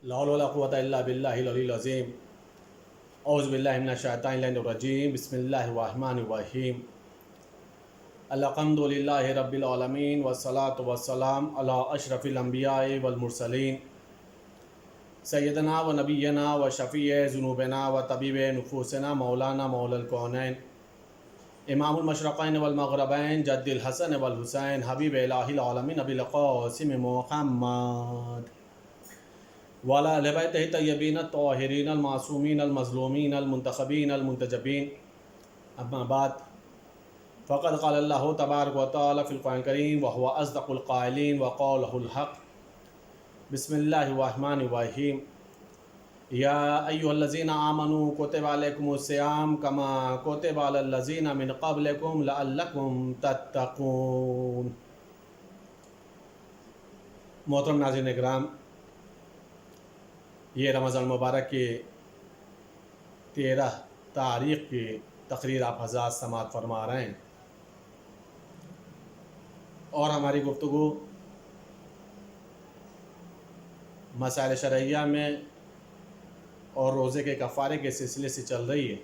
لا حول ولا قوة إلا بالله العلي العظيم أعوذ بالله من الشيطان الرجيم بسم الله الرحمن الرحيم الحمد لله رب العالمين والصلاة والسلام على أشرف الأنبياء والمرسلين سيدنا ونبينا وشفيع ذنوبنا وطبيب نفوسنا مولانا مولى الكونين امام المشرقين والمغربين جد الحسن والحسين حبيب إله العالمين أبي القاسم محمد وعلى أهل بيته الطيبين الطاهرين المعصومين المظلومين المنتخبين المنتجبين أما بعد فقد قال الله تبارك وتعالى في القرآن الكريم وهو أصدق القائلين وقوله الحق بسم الله الرحمن الرحيم يا أيها الذين آمنوا كتب عليكم الصيام كما كتب على الذين من قبلكم لعلكم تتقون. محترم ناظرین اکرام، یہ رمضان مبارک کی 13 تاریخ کی تقریر آپ حضرات سماعت فرما رہے ہیں، اور ہماری گفتگو مسائل شرعیہ میں اور روزے کے کفارے کے سلسلے سے چل رہی ہے۔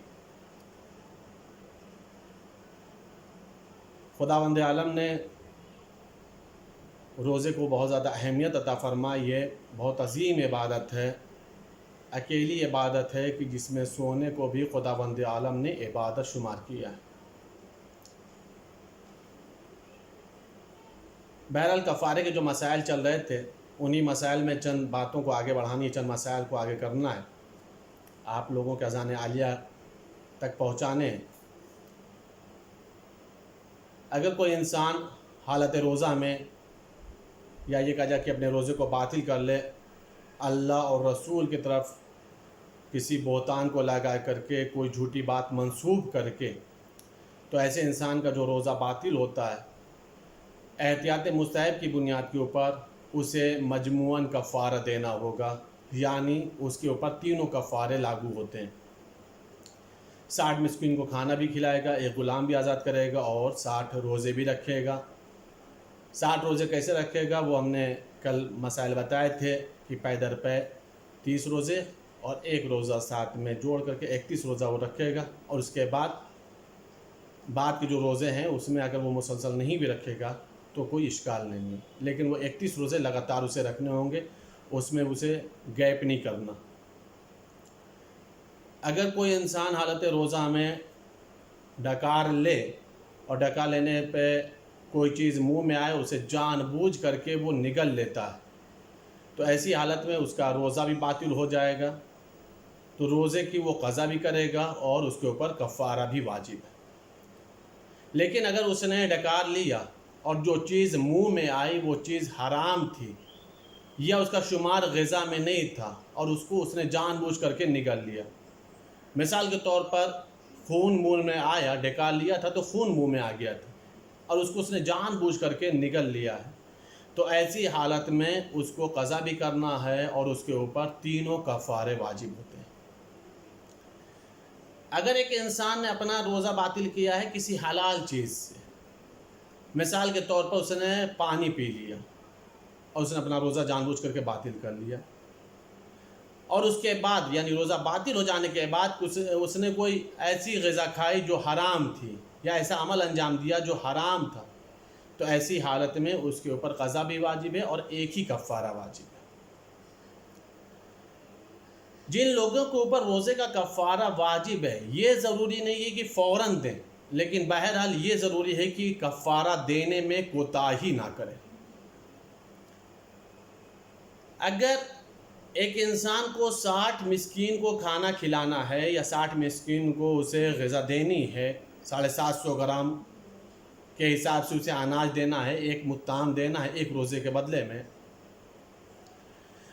خداوند عالم نے روزے کو بہت زیادہ اہمیت عطا فرمائی ہے، بہت عظیم عبادت ہے، اکیلی عبادت ہے کہ جس میں سونے کو بھی خداوند عالم نے عبادت شمار کیا ہے۔ بہرحال کفارے کے جو مسائل چل رہے تھے، انہی مسائل میں چند باتوں کو آگے بڑھانی ہے، چند مسائل کو آگے کرنا ہے، آپ لوگوں کے اذان عالیہ تک پہنچانے ہیں۔ اگر کوئی انسان حالت روزہ میں یا یہ کہا جائے کہ اپنے روزے کو باطل کر لے، اللہ اور رسول کی طرف کسی بہتان کو لگا کر کے کوئی جھوٹی بات منسوب کر کے، تو ایسے انسان کا جو روزہ باطل ہوتا ہے، احتیاط مستحب کی بنیاد کے اوپر اسے مجموعاً کفارہ دینا ہوگا، یعنی اس کے اوپر تینوں کفارے لاگو ہوتے ہیں۔ 60 مسکین کو کھانا بھی کھلائے گا، ایک غلام بھی آزاد کرے گا، اور 60 روزے بھی رکھے گا۔ 60 روزے کیسے رکھے گا وہ ہم نے کل مسائل بتائے تھے کہ پے در پے 30 روزے اور ایک روزہ ساتھ میں جوڑ کر کے 31 روزہ وہ رکھے گا، اور اس کے بعد کے جو روزے ہیں اس میں اگر وہ مسلسل نہیں بھی رکھے گا تو کوئی اشکال نہیں ہے، لیکن وہ 31 روزے لگاتار اسے رکھنے ہوں گے، اس میں اسے گیپ نہیں کرنا۔ اگر کوئی انسان حالت روزہ میں ڈکار لے اور ڈکار لینے پہ کوئی چیز منہ میں آئے، اسے جان بوجھ کر کے وہ نگل لیتا ہے، تو ایسی حالت میں اس کا روزہ بھی باطل ہو جائے گا، تو روزے کی وہ قضا بھی کرے گا اور اس کے اوپر کفارہ بھی واجب ہے۔ لیکن اگر اس نے ڈکار لیا اور جو چیز منہ میں آئی وہ چیز حرام تھی یا اس کا شمار غذا میں نہیں تھا اور اس نے جان بوجھ کر کے نگل لیا، مثال کے طور پر خون منہ میں آیا، ڈکار لیا تھا تو خون منہ میں آ گیا تھا اور اس نے جان بوجھ کر کے نگل لیا ہے، تو ایسی حالت میں اس کو قضا بھی کرنا ہے اور اس کے اوپر تینوں کفارے واجب ہوتے ہیں۔ اگر ایک انسان نے اپنا روزہ باطل کیا ہے کسی حلال چیز سے، مثال کے طور پر اس نے پانی پی لیا اور اس نے اپنا روزہ جان بوجھ کر کے باطل کر لیا، اور اس کے بعد یعنی روزہ باطل ہو جانے کے بعد اس نے کوئی ایسی غذا کھائی جو حرام تھی یا ایسا عمل انجام دیا جو حرام تھا، تو ایسی حالت میں اس کے اوپر قضا بھی واجب ہے اور ایک ہی کفارہ واجب ہے۔ جن لوگوں کے اوپر روزے کا کفارہ واجب ہے، یہ ضروری نہیں ہے کہ فوراً دیں، لیکن بہرحال یہ ضروری ہے کہ کفارہ دینے میں کوتاہی نہ کریں۔ اگر ایک انسان کو 60 مسکین کو کھانا کھلانا ہے یا 60 مسکین کو اسے غذا دینی ہے، 750 گرام کے حساب سے اسے اناج دینا ہے، ایک متام دینا ہے ایک روزے کے بدلے میں،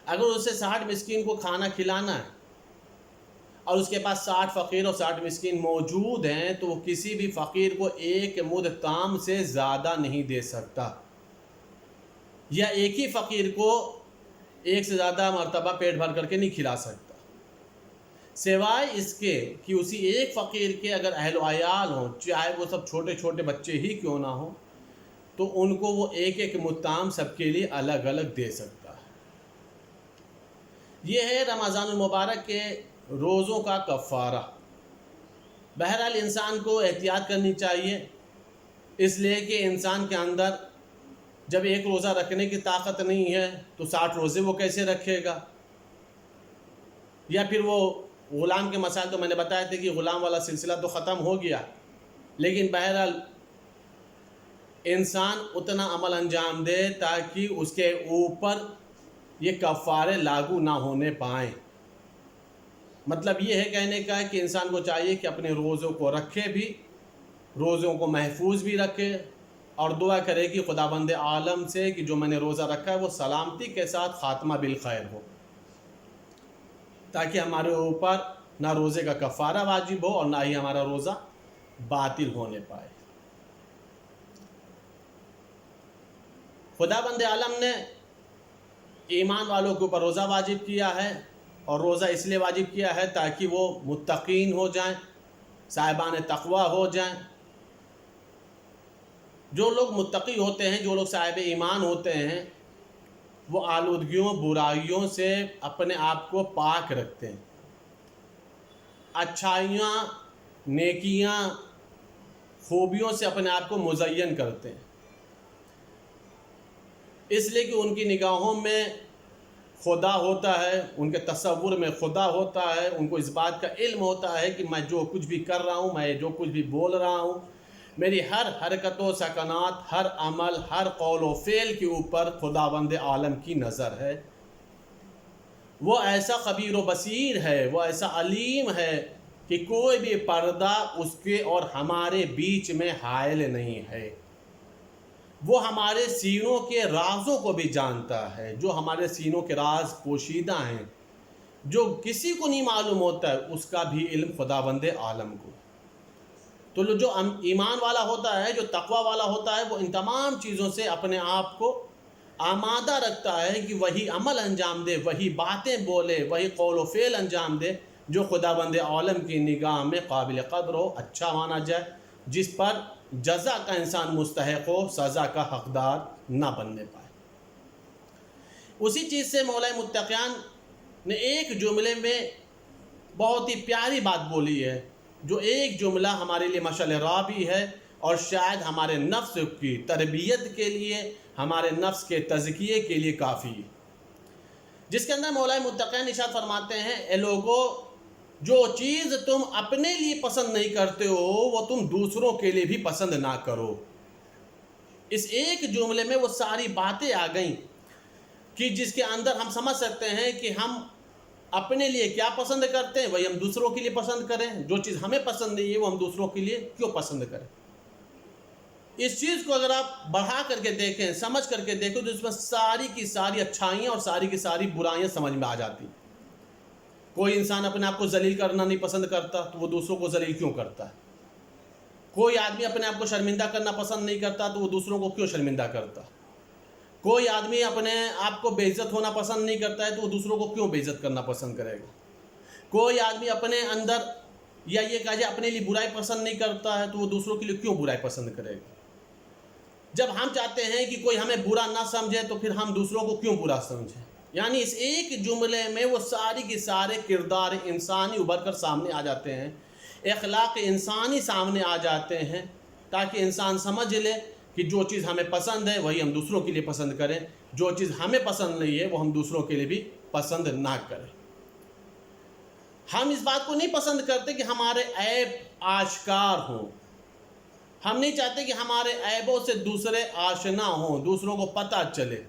اگر اسے 60 مسکین کو کھانا کھلانا ہے اور اس کے پاس 60 فقیر اور 60 مسکین موجود ہیں، تو وہ کسی بھی فقیر کو ایک مد تام سے زیادہ نہیں دے سکتا، یا ایک ہی فقیر کو ایک سے زیادہ مرتبہ پیٹ بھر کر کے نہیں کھلا سکتا، سوائے اس کے کہ اسی ایک فقیر کے اگر اہل و عیال ہوں، چاہے وہ سب چھوٹے چھوٹے بچے ہی کیوں نہ ہوں، تو ان کو وہ ایک ایک متام سب کے لیے الگ الگ دے سکتا ہے۔ یہ ہے رمضان المبارک کے روزوں کا کفارہ۔ بہرحال انسان کو احتیاط کرنی چاہیے، اس لیے کہ انسان کے اندر جب ایک روزہ رکھنے کی طاقت نہیں ہے تو 60 روزے وہ کیسے رکھے گا؟ یا پھر وہ غلام کے مسائل تو میں نے بتایا تھے کہ غلام والا سلسلہ تو ختم ہو گیا، لیکن بہرحال انسان اتنا عمل انجام دے تاکہ اس کے اوپر یہ کفارے لاگو نہ ہونے پائیں۔ مطلب یہ ہے کہنے کا کہ انسان کو چاہیے کہ اپنے روزوں کو رکھے بھی، روزوں کو محفوظ بھی رکھے، اور دعا کرے کہ خداوند عالم سے کہ جو میں نے روزہ رکھا ہے وہ سلامتی کے ساتھ خاتمہ بالخیر ہو، تاکہ ہمارے اوپر نہ روزے کا کفارہ واجب ہو اور نہ ہی ہمارا روزہ باطل ہونے پائے۔ خداوند عالم نے ایمان والوں کے اوپر روزہ واجب کیا ہے، اور روزہ اس لیے واجب کیا ہے تاکہ وہ متقین ہو جائیں، صاحبان تقوی ہو جائیں۔ جو لوگ متقی ہوتے ہیں، جو لوگ صاحب ایمان ہوتے ہیں، وہ آلودگیوں برائیوں سے اپنے آپ کو پاک رکھتے ہیں، اچھائیاں نیکیاں خوبیوں سے اپنے آپ کو مزین کرتے ہیں، اس لیے کہ ان کی نگاہوں میں خدا ہوتا ہے، ان کے تصور میں خدا ہوتا ہے، ان کو اس بات کا علم ہوتا ہے کہ میں جو کچھ بھی کر رہا ہوں، میں جو کچھ بھی بول رہا ہوں، میری ہر حرکت و سکنات، ہر عمل، ہر قول و فعل کے اوپر خداوند عالم کی نظر ہے۔ وہ ایسا خبیر و بصیر ہے، وہ ایسا علیم ہے کہ کوئی بھی پردہ اس کے اور ہمارے بیچ میں حائل نہیں ہے۔ وہ ہمارے سینوں کے رازوں کو بھی جانتا ہے، جو ہمارے سینوں کے راز پوشیدہ ہیں، جو کسی کو نہیں معلوم ہوتا ہے، اس کا بھی علم خداوند عالم کو۔ تو جو ایمان والا ہوتا ہے، جو تقوی والا ہوتا ہے، وہ ان تمام چیزوں سے اپنے آپ کو آمادہ رکھتا ہے کہ وہی عمل انجام دے، وہی باتیں بولے، وہی قول و فعل انجام دے جو خداوند عالم کی نگاہ میں قابل قدر ہو، اچھا مانا جائے، جس پر جزا کا انسان مستحق ہو، سزا کا حقدار نہ بننے پائے۔ اسی چیز سے مولا متقیان نے ایک جملے میں بہت ہی پیاری بات بولی ہے، جو ایک جملہ ہمارے لیے مشعل راہ بھی ہے، اور شاید ہمارے نفس کی تربیت کے لیے، ہمارے نفس کے تزکیے کے لیے کافی ہے، جس کے اندر مولا متقیان ارشاد فرماتے ہیں، اے لوگو، جو چیز تم اپنے لیے پسند نہیں کرتے ہو وہ تم دوسروں کے لیے بھی پسند نہ کرو۔ اس ایک جملے میں وہ ساری باتیں آ گئیں کہ جس کے اندر ہم سمجھ سکتے ہیں کہ ہم اپنے لیے کیا پسند کرتے ہیں وہی ہم دوسروں کے لیے پسند کریں، جو چیز ہمیں پسند نہیں ہے وہ ہم دوسروں کے لیے کیوں پسند کریں۔ اس چیز کو اگر آپ بڑھا کر کے دیکھیں، سمجھ کر کے دیکھیں، تو اس میں ساری کی ساری اچھائیاں اور ساری کی ساری برائیاں سمجھ میں آ جاتی۔ کوئی انسان اپنے آپ کو ذلیل کرنا نہیں پسند کرتا تو وہ دوسروں کو ذلیل کیوں کرتا ہے؟ کوئی آدمی اپنے آپ کو شرمندہ کرنا پسند نہیں کرتا تو وہ دوسروں کو کیوں شرمندہ کرتا؟ کوئی آدمی اپنے آپ کو بے عزت ہونا پسند نہیں کرتا ہے تو وہ دوسروں کو کیوں بے عزت کرنا پسند کرے گا؟ کوئی آدمی اپنے اندر یا یہ کہا جائے اپنے لیے برائی پسند نہیں کرتا ہے تو وہ دوسروں کے لیے کیوں برائی پسند کرے گا؟ جب ہم چاہتے ہیں کہ کوئی ہمیں برا نہ سمجھے تو پھر ہم دوسروں کو کیوں برا سمجھیں؟ یعنی اس ایک جملے میں وہ ساری کے سارے کردار انسانی ابھر کر سامنے آ جاتے ہیں، اخلاق انسانی سامنے آ جاتے ہیں، تاکہ انسان سمجھ لے کہ جو چیز ہمیں پسند ہے وہی ہم دوسروں کے لیے پسند کریں، جو چیز ہمیں پسند نہیں ہے وہ ہم دوسروں کے لیے بھی پسند نہ کریں۔ ہم اس بات کو نہیں پسند کرتے کہ ہمارے عیب آشکار ہوں، ہم نہیں چاہتے کہ ہمارے عیبوں سے دوسرے آشنا ہوں، دوسروں کو پتہ چلے،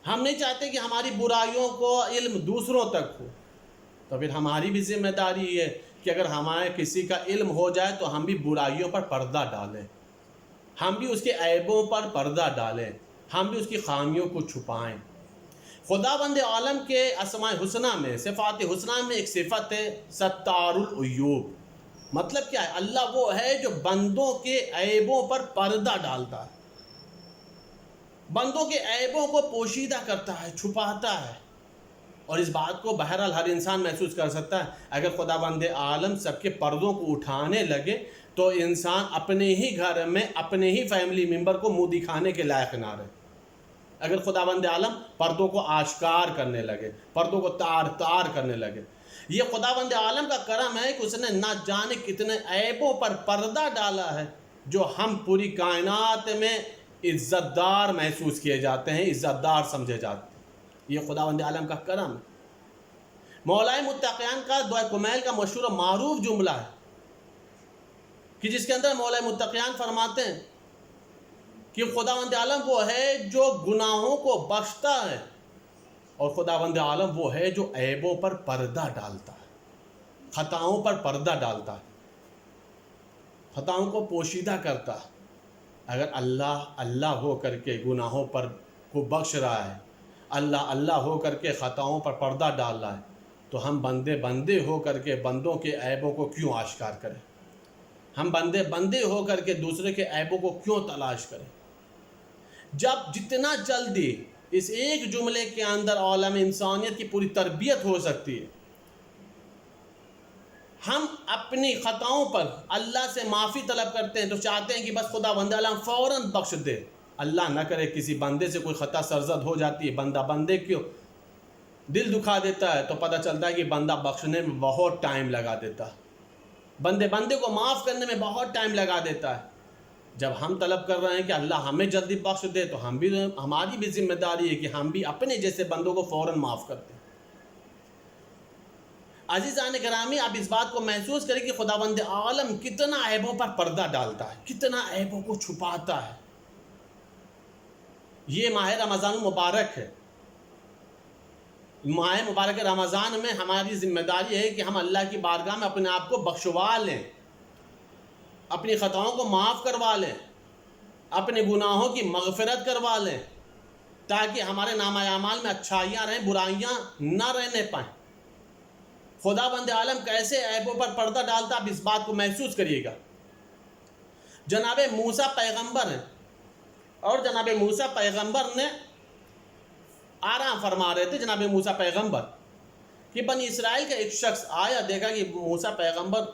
ہم نہیں چاہتے کہ ہماری برائیوں کو علم دوسروں تک ہو۔ تو پھر ہماری بھی ذمہ داری ہے کہ اگر ہمارے کسی کا علم ہو جائے تو ہم بھی برائیوں پر پردہ ڈالیں، ہم بھی اس کے عیبوں پر پردہ ڈالیں، ہم بھی اس کی خامیوں کو چھپائیں۔ خداوند عالم کے اسماء حسنہ میں، صفات حسنہ میں ایک صفت ہے ستار العیوب۔ مطلب کیا ہے؟ اللہ وہ ہے جو بندوں کے عیبوں پر پردہ ڈالتا ہے، بندوں کے عیبوں کو پوشیدہ کرتا ہے، چھپاتا ہے، اور اس بات کو بہرحال ہر انسان محسوس کر سکتا ہے۔ اگر خداوند عالم سب کے پردوں کو اٹھانے لگے تو انسان اپنے ہی گھر میں اپنے ہی فیملی ممبر کو منہ دکھانے کے لائق نہ رہے۔ اگر خداوند عالم پردوں کو آشکار کرنے لگے، پردوں کو تار کرنے لگے. یہ خداوند عالم کا کرم ہے کہ اس نے نہ جانے کتنے عیبوں پر پردہ ڈالا ہے جو ہم پوری کائنات میں عزت دار محسوس کیے جاتے ہیں، عزت دار سمجھے جاتے ہیں. یہ خداوند عالم کا کرم ہے. مولائے متقیان کا دعائے کمیل کا مشہور و معروف جملہ ہے کہ جس کے اندر مولائے متقیان فرماتے ہیں کہ خداوند عالم وہ ہے جو گناہوں کو بخشتا ہے، اور خداوند عالم وہ ہے جو عیبوں پر پردہ ڈالتا ہے، خطاؤں پر پردہ ڈالتا ہے، خطاؤں کو پوشیدہ کرتا ہے. اگر اللہ ہو کر کے گناہوں پر کو بخش رہا ہے، اللہ ہو کر کے خطاؤں پر پردہ ڈال رہا ہے، تو ہم بندے ہو کر کے بندوں کے عیبوں کو کیوں آشکار کریں؟ ہم بندے ہو کر کے دوسرے کے عیبوں کو کیوں تلاش کریں؟ جب جتنا جلدی اس ایک جملے کے اندر عالم انسانیت کی پوری تربیت ہو سکتی ہے، ہم اپنی خطاؤں پر اللہ سے معافی طلب کرتے ہیں تو چاہتے ہیں کہ بس خداوند عالم فوراً بخش دے. اللہ نہ کرے کسی بندے سے کوئی خطا سرزد ہو جاتی ہے، بندے کیوں دل دکھا دیتا ہے تو پتہ چلتا ہے کہ بندہ بخشنے میں بہت ٹائم لگا دیتا ہے، بندے کو معاف کرنے میں بہت ٹائم لگا دیتا ہے. جب ہم طلب کر رہے ہیں کہ اللہ ہمیں جلدی بخش دے تو ہماری بھی ذمہ داری ہے کہ ہم بھی اپنے جیسے بندوں کو فوراً معاف کرتے ہیں. عزیزان گرامی، آپ اس بات کو محسوس کریں کہ خداوند عالم کتنا عیبوں پر پردہ ڈالتا ہے، کتنا عیبوں کو چھپاتا ہے. یہ ماہ رمضان المبارک ہے. ماہ مبارک رمضان میں ہماری ذمہ داری ہے کہ ہم اللہ کی بارگاہ میں اپنے آپ کو بخشوا لیں، اپنی خطاؤں کو معاف کروا لیں، اپنے گناہوں کی مغفرت کروا لیں، تاکہ ہمارے نامہ اعمال میں اچھائیاں رہیں، برائیاں نہ رہنے پائیں. خداوند عالم کیسے عیبوں پر پردہ ڈالتا، آپ اس بات کو محسوس کریے گا. جناب موسیٰ پیغمبر ہیں، اور جناب موسیٰ پیغمبر نے آرام فرما رہے تھے. جناب موسیٰ پیغمبر کہ بنی اسرائیل کا ایک شخص آیا، دیکھا کہ موسیٰ پیغمبر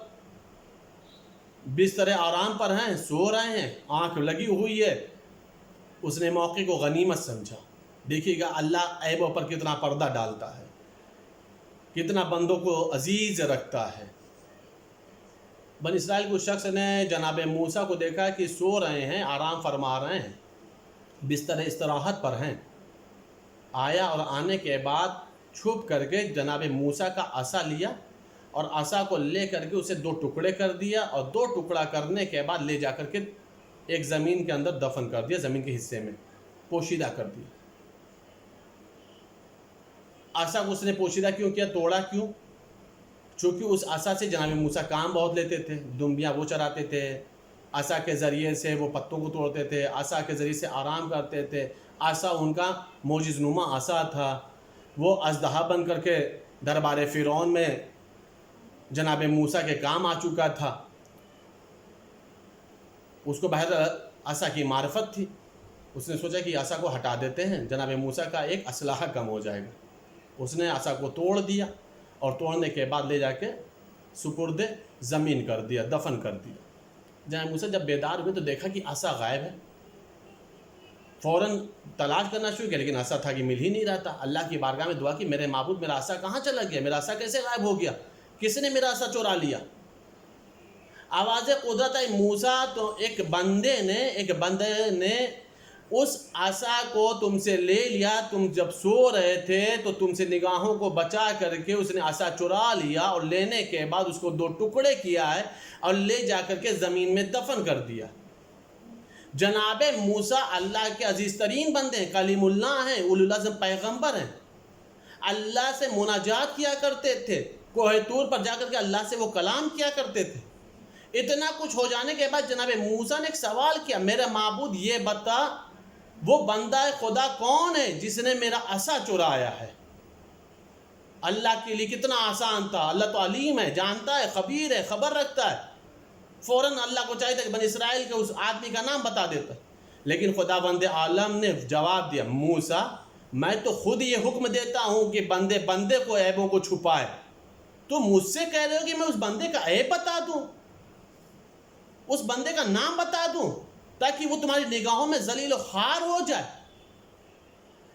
بستر آرام پر ہیں، سو رہے ہیں، آنکھ لگی ہوئی ہے. اس نے موقع کو غنیمت سمجھا. دیکھیے گا اللہ عیبوں پر کتنا پردہ ڈالتا ہے، کتنا بندوں کو عزیز رکھتا ہے. بنی اسرائیل کو شخص نے جناب موسیٰ کو دیکھا کہ سو رہے ہیں، آرام فرما رہے ہیں، بستر استراحت پر ہیں. آیا اور آنے کے بعد چھپ کر کے جناب موسیٰ کا عصا لیا اور عصا کو لے کر کے اسے 2 ٹکڑے کر دیا، اور 2 ٹکڑا کرنے کے بعد لے جا کر کے ایک زمین کے اندر دفن کر دیا، زمین کے حصے میں پوشیدہ کر دیا. عصا کو اس نے پوشیدہ کیوں کیا، توڑا کیوں؟ چونکہ اس عصا سے جناب موسیٰ کام بہت لیتے تھے. دمبیاں وہ چراتے تھے، عصا کے ذریعے سے وہ پتوں کو توڑتے تھے، عصا کے ذریعے سے آرام کرتے تھے. عصا ان کا معجز نما عصا تھا. وہ اژدہا بن کر کے دربار فرعون میں جناب موسیٰ کے کام آ چکا تھا. اس کو بہر عصا کی معرفت تھی. اس نے سوچا کہ عصا کو ہٹا دیتے ہیں، جناب موسیٰ کا ایک اسلحہ کم ہو جائے گا. اس نے عصا کو توڑ دیا، اور توڑنے کے بعد لے جا کے سپرد زمین کر دیا، دفن کر دیا. جناب موسیٰ جب بیدار ہوئے تو دیکھا کہ عصا غائب ہے. فوراً تلاش کرنا شروع کیا، لیکن عصا تھا کہ مل ہی نہیں رہا تھا. اللہ کی بارگاہ میں دعا کی، میرے معبود میرا عصا کہاں چلا گیا، میرا عصا کیسے غائب ہو گیا، کس نے میرا عصا چورا لیا. آواز قدرت آئی، موسیٰ تو ایک بندے نے اس عصا کو تم سے لے لیا. تم جب سو رہے تھے تو تم سے نگاہوں کو بچا کر کے اس نے عصا چرا لیا، اور لینے کے بعد اس کو 2 ٹکڑے کیا ہے اور لے جا کر کے زمین میں دفن کر دیا. جناب موسیٰ اللہ کے عزیز ترین بندے ہیں، کلیم اللہ ہیں، اولو العزم پیغمبر ہیں. اللہ سے مناجات کیا کرتے تھے، کوہ طور پر جا کر کے اللہ سے وہ کلام کیا کرتے تھے. اتنا کچھ ہو جانے کے بعد جناب موسیٰ نے ایک سوال کیا، میرے معبود یہ بتا وہ بندہ خدا کون ہے جس نے میرا عصا چرایا ہے. اللہ کے لیے کتنا آسان تھا. اللہ تو علیم ہے، جانتا ہے، خبیر ہے، خبر رکھتا ہے. فوراً اللہ کو چاہیے تھا کہ بنی اسرائیل کے اس آدمی کا نام بتا دیتا. لیکن خداوند عالم نے جواب دیا، موسیٰ میں تو خود یہ حکم دیتا ہوں کہ بندے کو عیبوں کو چھپائے. تو مجھ سے کہہ رہے ہو کہ میں اس بندے کا عیب بتا دوں، اس بندے کا نام بتا دوں، تاکہ وہ تمہاری نگاہوں میں ذلیل و خوار ہو جائے.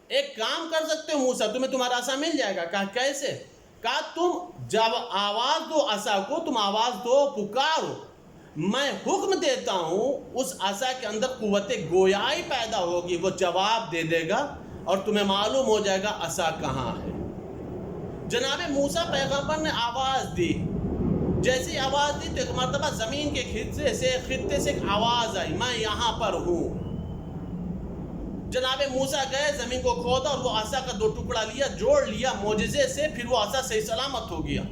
ایک کام کر سکتے ہو موسیٰ، تمہیں تمہارا عصا مل جائے گا۔ کہا کیسے؟ کہا تم جب آواز دو عصا کو، تم آواز دو، پکارو، میں حکم دیتا ہوں، اس عصا کے اندر قوت گویائی پیدا ہوگی، وہ جواب دے دے گا اور تمہیں معلوم ہو جائے گا عصا کہاں ہے۔ جناب موسیٰ پیغمبر نے آواز دی، جیسی آواز دی تو ایک مرتبہ زمین کے خطے سے ایک آواز آئی، میں یہاں پر ہوں۔ جناب موسیٰ گئے، زمین کو کھودا اور وہ عصا کا 2 ٹکڑا لیا، جوڑ لیا معجزے سے، پھر وہ عصا صحیح سلامت ہو گیا۔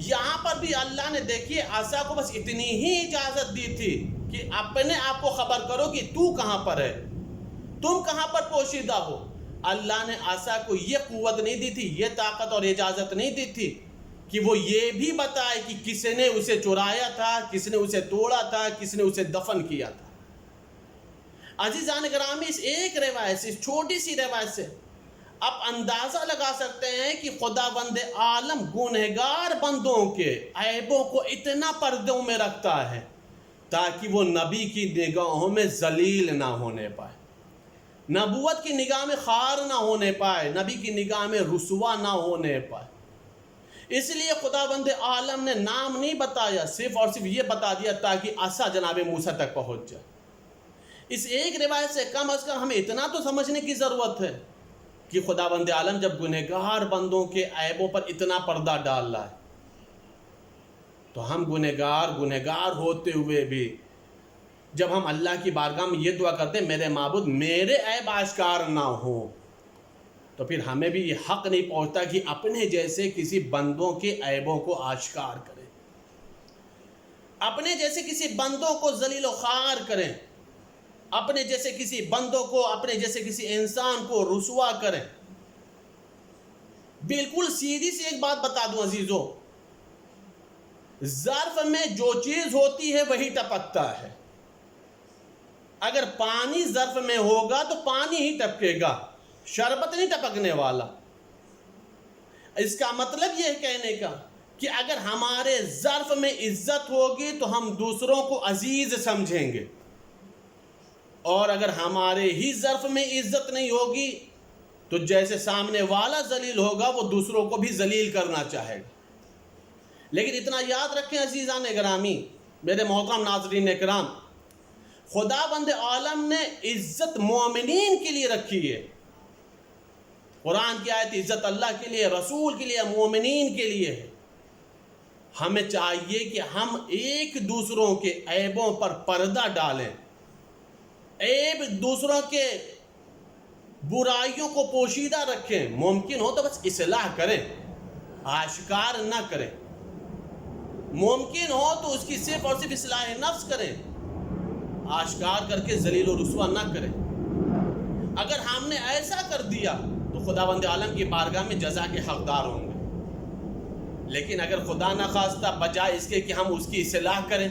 یہاں پر بھی اللہ نے دیکھیے عصا کو بس اتنی ہی اجازت دی تھی کہ اپنے آپ کو خبر کرو کہ تو کہاں پر ہے، تم کہاں پر پوشیدہ ہو۔ اللہ نے عصا کو یہ قوت نہیں دی تھی، یہ طاقت اور اجازت نہیں دی تھی کہ وہ یہ بھی بتائے کہ کس نے اسے چرایا تھا، کس نے اسے توڑا تھا، کس نے اسے دفن کیا تھا۔ عزیزان گرامی، اس ایک روایت سے، اس چھوٹی سی روایت سے آپ اندازہ لگا سکتے ہیں کہ خداوند عالم گنہگار بندوں کے عیبوں کو اتنا پردوں میں رکھتا ہے تاکہ وہ نبی کی نگاہوں میں ذلیل نہ ہونے پائے، نبوت کی نگاہ میں خار نہ ہونے پائے، نبی کی نگاہ میں رسوا نہ ہونے پائے۔ اس لیے خداوند عالم نے نام نہیں بتایا، صرف اور صرف یہ بتا دیا تاکہ عصا جناب موسیٰ تک پہنچ جائے۔ اس ایک روایت سے کم از کم ہمیں اتنا تو سمجھنے کی ضرورت ہے کہ خداوند عالم جب گنہگار بندوں کے عیبوں پر اتنا پردہ ڈال رہا ہے تو ہم گنہگار ہوتے ہوئے بھی جب ہم اللہ کی بارگاہ میں یہ دعا کرتے ہیں میرے معبود میرے عیب آشکار نہ ہو، تو پھر ہمیں بھی یہ حق نہیں پہنچتا کہ اپنے جیسے کسی بندوں کے عیبوں کو آشکار کریں، اپنے جیسے کسی بندوں کو ذلیل و خوار کریں، اپنے جیسے کسی بندوں کو، اپنے جیسے کسی انسان کو رسوا کریں۔ بالکل سیدھی سی ایک بات بتا دوں عزیزو، ظرف میں جو چیز ہوتی ہے وہی ٹپکتا ہے۔ اگر پانی ظرف میں ہوگا تو پانی ہی ٹپکے گا، شربت نہیں ٹپکنے والا۔ اس کا مطلب یہ ہے کہنے کا کہ اگر ہمارے ظرف میں عزت ہوگی تو ہم دوسروں کو عزیز سمجھیں گے، اور اگر ہمارے ہی ظرف میں عزت نہیں ہوگی تو جیسے سامنے والا ذلیل ہوگا وہ دوسروں کو بھی ذلیل کرنا چاہے گا۔ لیکن اتنا یاد رکھیں عزیزان گرامی، میرے محترم ناظرین اکرام، خداوند عالم نے عزت مومنین کے لیے رکھی ہے۔ قرآن کی آیت عزت اللہ کے لیے، رسول کے لیے، مومنین کے لیے ہے۔ ہمیں چاہیے کہ ہم ایک دوسروں کے عیبوں پر پردہ ڈالیں، عیب دوسروں کے برائیوں کو پوشیدہ رکھیں، ممکن ہو تو بس اصلاح کریں، آشکار نہ کریں، ممکن ہو تو اس کی صرف اور صرف اصلاح نفس کریں، آشکار کر کے ذلیل و رسوا نہ کریں۔ اگر ہم نے ایسا کر دیا تو خداوند عالم کی بارگاہ میں جزا کے حقدار ہوں گے، لیکن اگر خدا نخواستہ بجائے اس کے کہ ہم اس کی اصلاح کریں،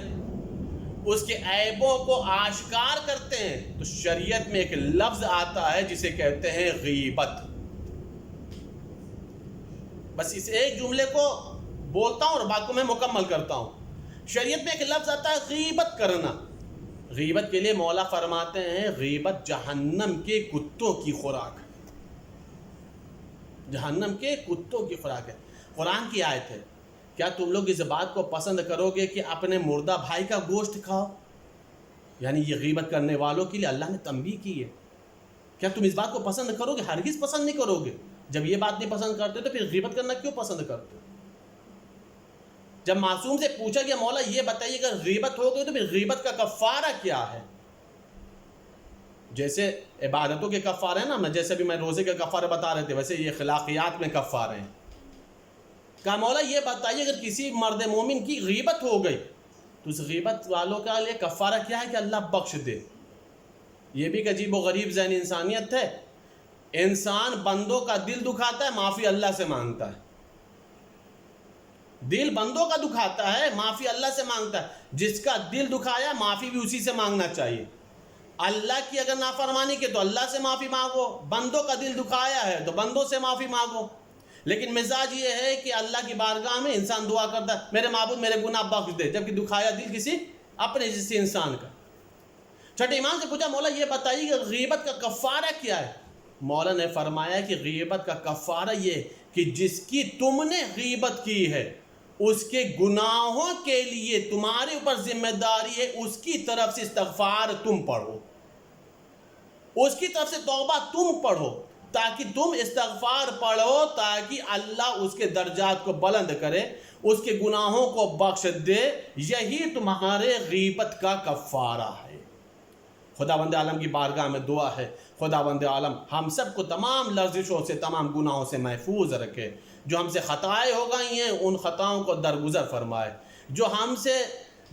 اس کے عیبوں کو آشکار کرتے ہیں، تو شریعت میں ایک لفظ آتا ہے جسے کہتے ہیں غیبت۔ بس اس ایک جملے کو بولتا ہوں اور بات کو میں مکمل کرتا ہوں۔ شریعت میں ایک لفظ آتا ہے غیبت کرنا۔ غیبت کے لیے مولا فرماتے ہیں غیبت جہنم کے کتوں کی خوراک ہے، جہنم کے کتوں کی خوراک ہے۔ قرآن کی آیت ہے، کیا تم لوگ اس بات کو پسند کرو گے کہ اپنے مردہ بھائی کا گوشت کھاؤ؟ یعنی یہ غیبت کرنے والوں کے لیے اللہ نے تنبیہ کی ہے۔ کیا تم اس بات کو پسند کرو گے؟ ہرگز پسند نہیں کرو گے۔ جب یہ بات نہیں پسند کرتے تو پھر غیبت کرنا کیوں پسند کرتے؟ جب معصوم سے پوچھا گیا مولا یہ بتائیے اگر غیبت ہو گئی تو پھر غیبت کا کفارہ کیا ہے؟ جیسے عبادتوں کے کفارے ہیں نا، جیسے بھی میں روزے کے کفارے بتا رہے تھے، ویسے یہ اخلاقیات میں کفارے ہیں۔ کہا مولا یہ بتائیے اگر کسی مرد مومن کی غیبت ہو گئی تو اس غیبت والوں کا لیے کفارہ کیا ہے کہ اللہ بخش دے؟ یہ بھی ایک عجیب و غریب ذہن انسانیت ہے۔ انسان بندوں کا دل دکھاتا ہے، معافی اللہ سے مانگتا ہے۔ دل بندوں کا دکھاتا ہے، معافی اللہ سے مانگتا ہے۔ جس کا دل دکھایا معافی بھی اسی سے مانگنا چاہیے۔ اللہ کی اگر نافرمانی کی تو اللہ سے معافی مانگو، بندوں کا دل دکھایا ہے تو بندوں سے معافی مانگو۔ لیکن مزاج یہ ہے کہ اللہ کی بارگاہ میں انسان دعا کرتا ہے میرے معبود میرے گناہ بخش دے، جبکہ دکھایا دل کسی اپنے جیسے انسان کا۔ چھٹے امام سے پوچھا مولا یہ بتائیے کہ غیبت کا کفارہ کیا ہے؟ مولا نے فرمایا کہ غیبت کا کفارہ یہ کہ جس کی تم نے غیبت کی ہے اس کے گناہوں کے لیے تمہارے اوپر ذمہ داری ہے، اس کی طرف سے استغفار تم پڑھو، اس کی طرف سے توبہ تم پڑھو، تاکہ تم استغفار پڑھو تاکہ اللہ اس کے درجات کو بلند کرے، اس کے گناہوں کو بخش دے۔ یہی تمہارے غیبت کا کفارہ ہے۔ خداوند عالم کی بارگاہ میں دعا ہے، خداوند عالم ہم سب کو تمام لرزشوں سے، تمام گناہوں سے محفوظ رکھے۔ جو ہم سے خطائیں ہو گئی ہیں ان خطاؤں کو درگزر فرمائے، جو ہم سے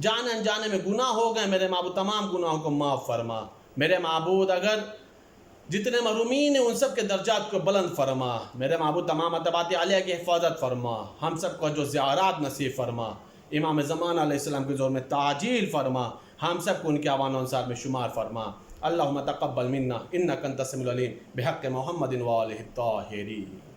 جانے انجانے میں گناہ ہو گئے میرے معبود تمام گناہوں کو معاف فرما۔ میرے معبود اگر جتنے محرومین ہیں ان سب کے درجات کو بلند فرما۔ میرے معبود تمام مطبات عالیہ کی حفاظت فرما، ہم سب کو جو زیارات نصیب فرما، امام زمان علیہ السلام کے ظہور میں تعجیل فرما، ہم سب کو ان کے اعوان و انصار میں شمار فرما۔ اللہم تقبل منا انک انت السمیع العلیم بحق محمد و آلہ الطاہرین۔